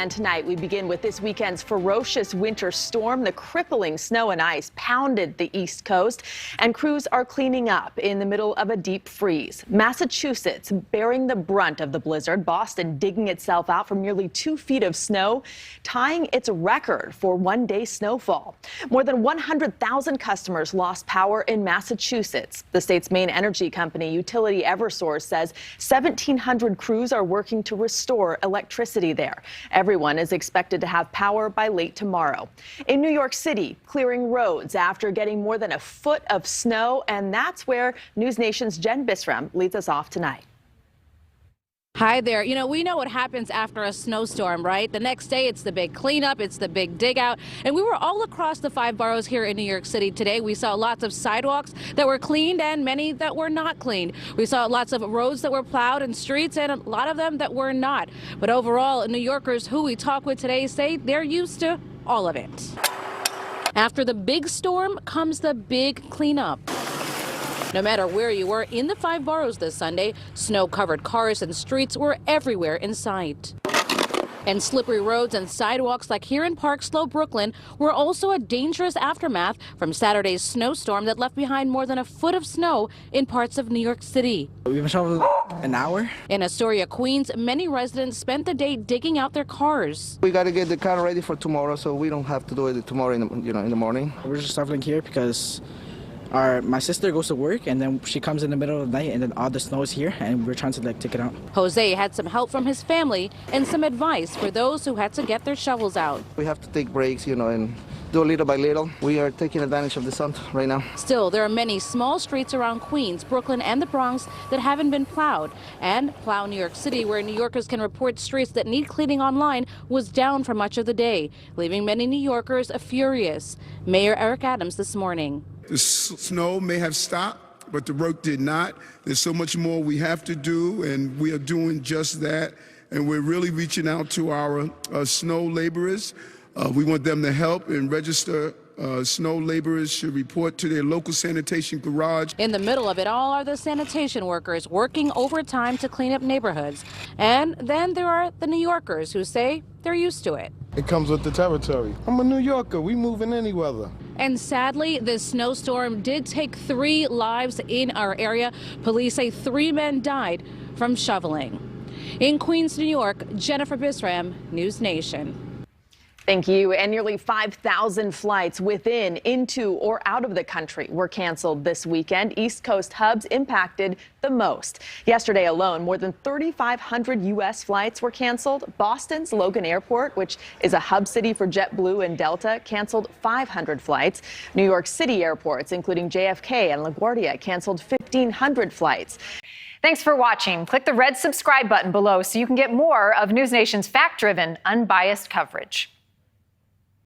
And tonight we begin with this weekend's ferocious winter storm. The crippling snow and ice pounded the East Coast, and crews are cleaning up in the middle of a deep freeze. Massachusetts bearing the brunt of the blizzard. Boston digging itself out from nearly 2 feet of snow, tying its record for one-day snowfall. More than 100,000 customers lost power in Massachusetts. The state's main energy company, utility Eversource, says 1,700 crews are working to restore electricity there. Everyone is expected to have power by late tomorrow. In New York City, clearing roads after getting more than a foot of snow, and that's where NewsNation's Jen Bisram leads us off tonight. Hi there. You know, we know what happens after a snowstorm, right? The next day, it's the big cleanup, it's the big dig out. And we were all across the 5 boroughs here in New York City today. We saw lots of sidewalks that were cleaned and many that were not cleaned. We saw lots of roads that were plowed and streets and a lot of them that were not. But overall, New Yorkers who we talk with today say they're used to all of it. After the big storm comes the big cleanup. No matter where you were in the 5 boroughs this Sunday, snow-covered cars and streets were everywhere in sight. And slippery roads and sidewalks like here in Park Slope, Brooklyn, were also a dangerous aftermath from Saturday's snowstorm that left behind more than a foot of snow in parts of New York City. We've been shoveling an hour. In Astoria, Queens, many residents spent the day digging out their cars. We got to get the car ready for tomorrow, so we don't have to do it tomorrow in the morning. We're just shoveling here because my sister goes to work and then she comes in the middle of the night and then all the snow is here and we're trying to take it out. Jose had some help from his family and some advice for those who had to get their shovels out. We have to take breaks, and do little by little. We are taking advantage of the sun right now. Still, there are many small streets around Queens, Brooklyn, and the Bronx that haven't been plowed. And Plow New York City, where New Yorkers can report streets that need cleaning online, was down for much of the day, leaving many New Yorkers furious. Mayor Eric Adams this morning. The snow may have stopped, but the work did not. There's so much more we have to do, and we are doing just that. And we're really reaching out to our snow laborers. We want them to help and register. Snow laborers should report to their local sanitation garage. In the middle of it all are the sanitation workers working overtime to clean up neighborhoods. And then there are the New Yorkers who say they're used to it. It comes with the territory. I'm a New Yorker. We move in any weather. And sadly, this snowstorm did take 3 lives in our area. Police say 3 men died from shoveling. In Queens, New York, Jennifer Bisram, NewsNation. Thank you. And nearly 5,000 flights within, into, or out of the country were canceled this weekend. East Coast hubs impacted the most. Yesterday alone, more than 3,500 U.S. flights were canceled. Boston's Logan Airport, which is a hub city for JetBlue and Delta, canceled 500 flights. New York City airports, including JFK and LaGuardia, canceled 1,500 flights. Thanks for watching. Click the red subscribe button below so you can get more of NewsNation's fact-driven, unbiased coverage.